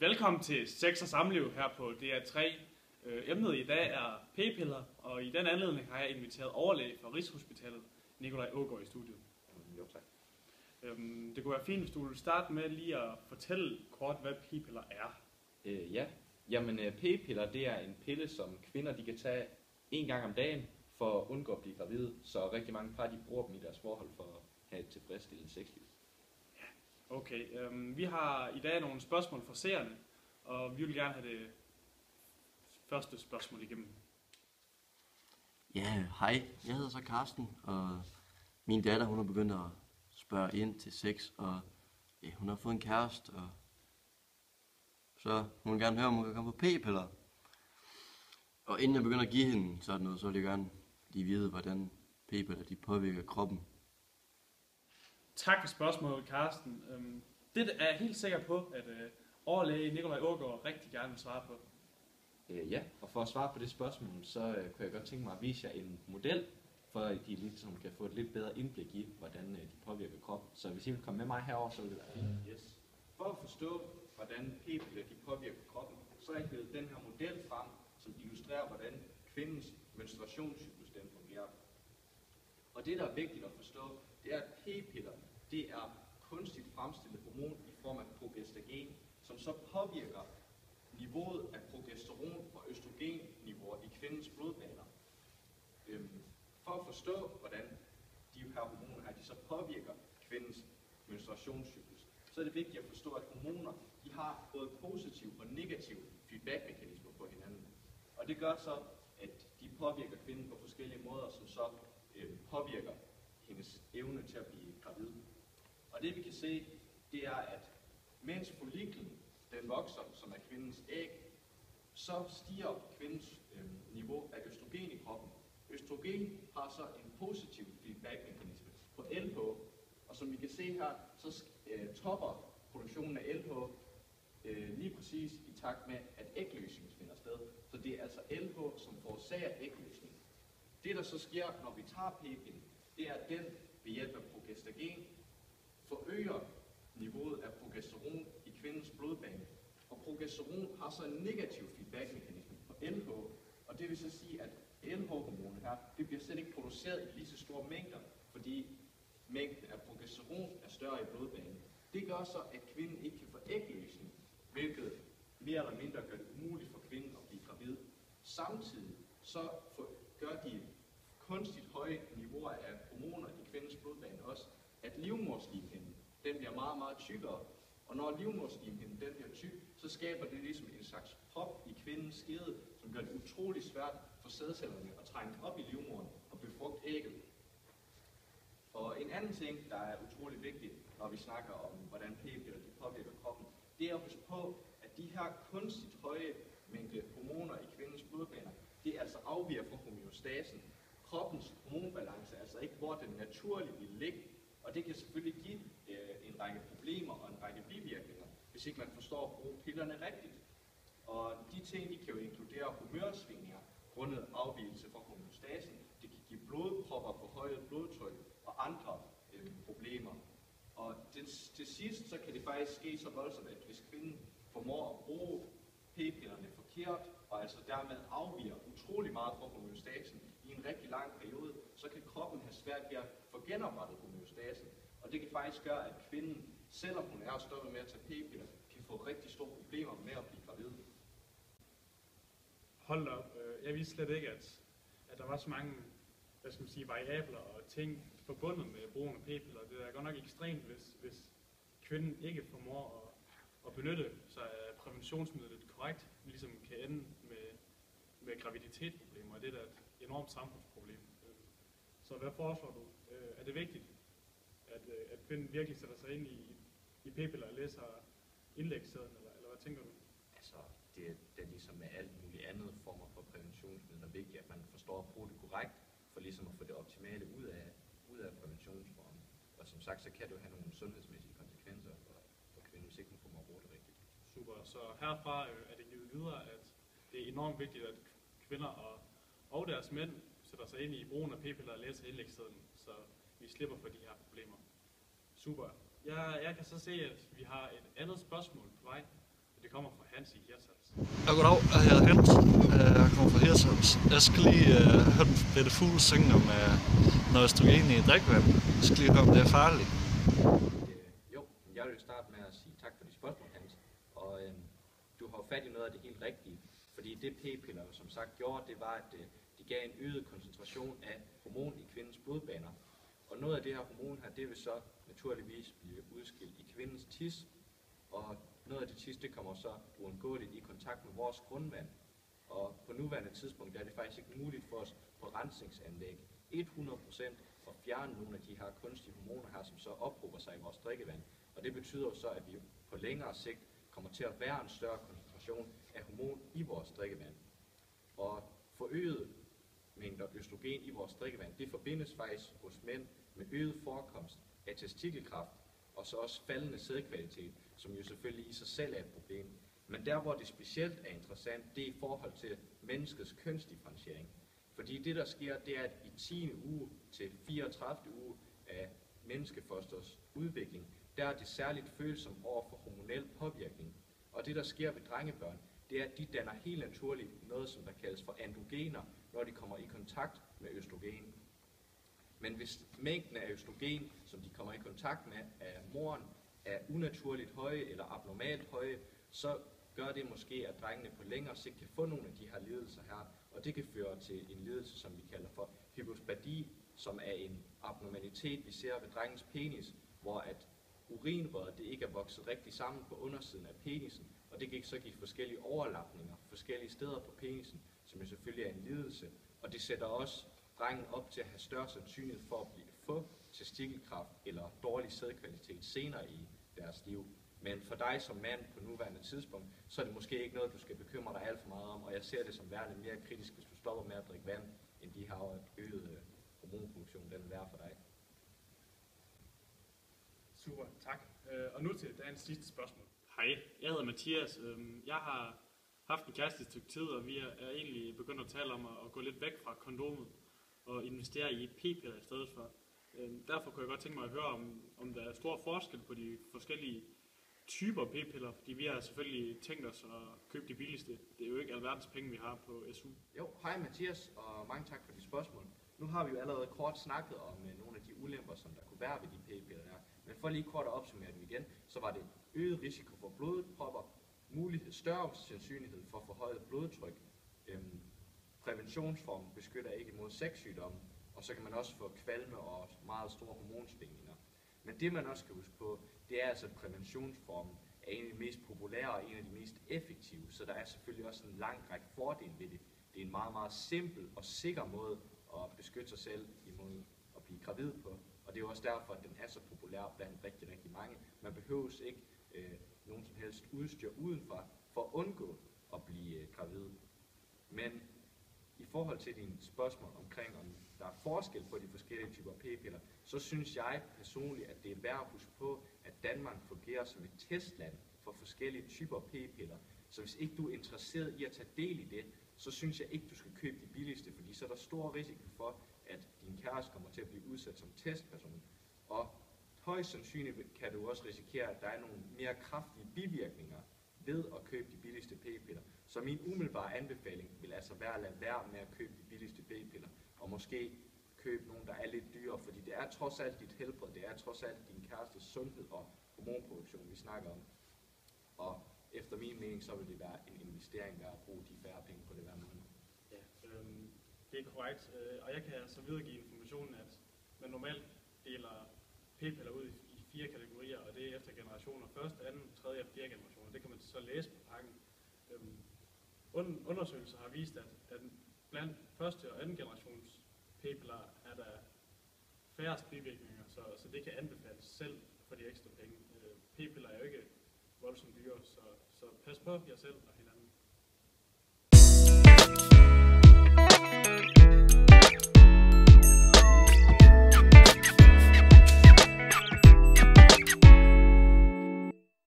Velkommen til Sex og Samliv her på DR3. Emnet i dag er p-piller, og i den anledning har jeg inviteret overlæge fra Rigshospitalet, Nikolaj Aagaard, i studiet. Jo, tak. Det kunne være fint, hvis du ville starte med lige at fortælle kort, hvad p-piller er. Jamen p-piller, det er en pille, som kvinder de kan tage en gang om dagen for at undgå at blive gravide. Så rigtig mange par de bruger dem i deres forhold for at have et tilfredsstillende sexliv. Okay, vi har i dag nogle spørgsmål fra seerne, og vi vil gerne have det første spørgsmål igennem. Ja, hej. Jeg hedder så Karsten, og min datter hun er begyndt at spørge ind til sex, og ja, hun har fået en kæreste, og så hun vil gerne høre, om hun kan komme på p-piller. Og inden jeg begynder at give hende sådan noget, så vil jeg gerne lige vide, hvordan p-piller de påvirker kroppen. Tak for spørgsmålet, Karsten. Det er jeg helt sikker på, at overlæge Nikolaj Aagaard rigtig gerne vil svare på. Ja, og for at svare på det spørgsmål, så kunne jeg godt tænke mig at vise jer en model, for at de ligesom kan få et lidt bedre indblik i, hvordan de påvirker kroppen. Så hvis I vil komme med mig herover, så vil det være fint. Yes. For at forstå, hvordan p-piller de påvirker kroppen, så har jeg hævet den her model frem, som illustrerer, hvordan kvindens menstruationscyklus den fungerer. Og det, der er vigtigt at forstå, det er, at p-piller, det er kunstigt fremstillet hormon i form af progestagen, som så påvirker niveauet af progesteron og østrogenniveauer i kvindens blodbaner. For at forstå, hvordan de her hormoner her, de så påvirker kvindens menstruationscyklus, så er det vigtigt at forstå, at hormoner de har både positiv og negativ feedbackmekanismer på hinanden. Og det gør så, at de påvirker kvinden på forskellige måder, som så påvirker hendes evne til at blive gravid. Og det vi kan se, det er, at mens folliklen den vokser, som er kvindens æg, så stiger kvindens niveau af østrogen i kroppen. Østrogen har så en positiv feedbackmekanisme på LH, og som vi kan se her, så topper produktionen af LH lige præcis i takt med, at ægløsningen finder sted. Så det er altså LH, som forårsager ægløsningen. Det, der så sker, når vi tager p-pillen, det er, at den ved hjælp af progestagen forøger niveauet af progesteron i kvindens blodbane. Og progesteron har så en negativ feedbackmekanisme på LH, og det vil så sige, at LH-hormonet her, det bliver slet ikke produceret i lige så store mængder, fordi mængden af progesteron er større i blodbanen. Det gør så, at kvinden ikke kan få ægløsning, hvilket mere eller mindre gør det umuligt for kvinden at blive gravid. Samtidig så gør de kunstigt høje niveauer af hormoner i kvindens blodbane også, at livmoderslimhinden, den bliver meget, meget tykkere. Og når livmoderslimhinden den bliver tyk, så skaber det ligesom en slags prop i kvindens skede, som gør det utrolig svært for sædcellerne at trænge op i livmoderen og befrugte ægget. Og en anden ting, der er utrolig vigtigt, når vi snakker om, hvordan p-piller påvirker kroppen, det er at huske på, at de her kunstigt høje mængde hormoner i kvindens blodbaner, det altså afviger fra homeostasen. Kroppens hormonbalance er altså ikke, hvor den naturligt vil ligge, og det kan selvfølgelig give en række problemer og en række bivirkninger, hvis ikke man forstår at bruge pillerne rigtigt. Og de ting, de kan jo inkludere humørsvingninger grundet afvigelse fra homeostasen. Det kan give blodpropper, forhøjet blodtryk og andre problemer. Og til sidst, så kan det faktisk ske så voldsomt, at hvis kvinden formår at bruge p-pillerne forkert, og altså dermed afviger utrolig meget fra homeostasen i en rigtig lang periode, så kan kroppen have svært ved at få genoprettet homeostasen. Og det kan faktisk gøre, at kvinden, selvom hun er stoppet med at tage p-piller, kan få rigtig store problemer med at blive gravid. Hold op. Jeg vidste slet ikke, at der var så mange variabler og ting forbundet med brugen af p-piller. Det er godt nok ekstremt, hvis kvinden ikke formår at benytte sig af præventionsmidlet korrekt, ligesom kan ende med graviditetsproblemer. Det er da et enormt samfundsproblem. Så hvad foreslår du? Er det vigtigt, at kvinden virkelig sætter sig ind i p-piller og læser indlægssæden, eller hvad tænker du? Altså, det er ligesom med alt muligt andet former for præventionsmidler vigtigt, at man forstår at bruge det korrekt, for ligesom at få det optimale ud af præventionsformen. Og som sagt, så kan det jo have nogle sundhedsmæssige konsekvenser for kvinden, hvis ikke hun formår at bruge det rigtigt. Super. Så herfra er det givet videre, at det er enormt vigtigt, at kvinder og deres mænd sætter sig ind i brugen af p-piller og læser indlægssæden, så vi slipper for de her problemer. Super. Jeg kan så se, at vi har et andet spørgsmål på vej. Det kommer fra Hans i Hirtshals. Ja, goddag, jeg hedder Hans. Jeg kommer fra Hirtshals. Jeg skal lige høre den Bette Fugl synge om noget østrogen i drikkevand. Jeg skal lige høre, om det er farligt. Jo, jeg vil starte med at sige tak for de spørgsmål, Hans. Og du har fat i noget af det helt rigtige. Fordi det p-piller som sagt gjorde, det var, at de gav en øget koncentration af hormon i kvindens blodbaner. Og noget af det her hormon her, det vil så naturligvis blive udskilt i kvindens tis. Og noget af det tis, det kommer så uundgåeligt i kontakt med vores grundvand. Og på nuværende tidspunkt, der er det faktisk ikke muligt for os på rensningsanlæg 100% at fjerne nogle af de her kunstige hormoner her, som så ophober sig i vores drikkevand. Og det betyder jo så, at vi på længere sigt kommer til at være en større koncentration af hormon i vores drikkevand. Og forøget mængder østrogen i vores drikkevand, det forbindes faktisk hos mænd med øget forekomst af testikelkræft, og så også faldende sædkvalitet, som jo selvfølgelig i sig selv er et problem. Men der, hvor det specielt er interessant, det er i forhold til menneskets kønsdifferentiering. Fordi det, der sker, det er, at i 10. uge til 34. uge af menneskefosters udvikling, der er det særligt følsomt over for hormonel påvirkning. Og det, der sker ved drengebørn, det er, at de danner helt naturligt noget, som der kaldes for androgener, når de kommer i kontakt med østrogen. Men hvis mængden af østrogen, som de kommer i kontakt med af moren, er unaturligt høje eller abnormalt høje, så gør det måske, at drengene på længere sigt kan få nogle af de her lidelser her, og det kan føre til en lidelse, som vi kalder for hypospadi, som er en abnormalitet, vi ser ved drengens penis, hvor at urinrøret det ikke er vokset rigtig sammen på undersiden af penisen, og det kan så give forskellige overlapninger forskellige steder på penisen, som jo selvfølgelig er en lidelse, og det sætter også drengen op til at have større sandsynlighed for at få testikelkræft eller dårlig sædkvalitet senere i deres liv. Men for dig som mand på nuværende tidspunkt, så er det måske ikke noget, du skal bekymre dig alt for meget om, og jeg ser det som værende mere kritisk, hvis du stopper med at drikke vand, end de her øgede hormonproduktion, den vil være for dig. Super, tak. Og nu til dagens sidste spørgsmål. Hej, jeg hedder Mathias. Jeg har haft en kæreste i et stykke tid, og vi er egentlig begyndt at tale om at gå lidt væk fra kondomet og investere i p-piller i stedet for. Derfor kunne jeg godt tænke mig at høre, om der er stor forskel på de forskellige typer p-piller, fordi vi har selvfølgelig tænkt os at købe de billigste. Det er jo ikke alverdens penge, vi har på SU. Jo, hej Mathias, og mange tak for de spørgsmål. Nu har vi jo allerede kort snakket om nogle af de ulemper, som der kunne være ved de p-piller der. Men for lige kort at opsummere dem igen, så var det øget risiko for blodpropper, større sandsynlighed for forhøjet blodtryk, præventionsform beskytter ikke imod sexsygdomme, og så kan man også få kvalme og meget store hormonsvingninger. Men det man også skal huske på, det er altså, at præventionsformen er en af de mest populære og en af de mest effektive, så der er selvfølgelig også en lang række fordele ved det. Det er en meget, meget simpel og sikker måde at beskytte sig selv imod at blive gravid på, og det er jo også derfor, at den er så populær blandt rigtig, rigtig mange. Man behøves ikke nogen som helst udstyr udenfor for at undgå at blive gravid. Men i forhold til dine spørgsmål omkring, om der er forskel på de forskellige typer p-piller, så synes jeg personligt, at det er værd at huske på, at Danmark fungerer som et testland for forskellige typer p-piller. Så hvis ikke du er interesseret i at tage del i det, så synes jeg ikke, du skal købe de billigste, fordi så er der stor risiko for, at din kæreste kommer til at blive udsat som testperson. Og højst sandsynligt kan du også risikere, at der er nogle mere kraftige bivirkninger ved at købe de billigste p-piller. Så min umiddelbare anbefaling vil altså være at lade være med at købe de billigste p-piller, og måske købe nogle, der er lidt dyrere, fordi det er trods alt dit helbred, det er trods alt din kærestes sundhed og hormonproduktion, vi snakker om. Og efter min mening, så vil det være en investering værd at bruge de færre penge på det hver måned. Ja, det er korrekt, og jeg kan så videregive informationen, at man normalt deler p-piller ud i 4 kategorier, og det er efter generationer. Første, anden, tredje og fjerde generationer. Det kan man så læse på pakken. Undersøgelser har vist, at blandt første og anden generations p-piller er der færrest bivirkninger, så det kan anbefales selv for de ekstra penge. P-piller er jo ikke voldsomt dyre, så pas på jer selv og hinanden.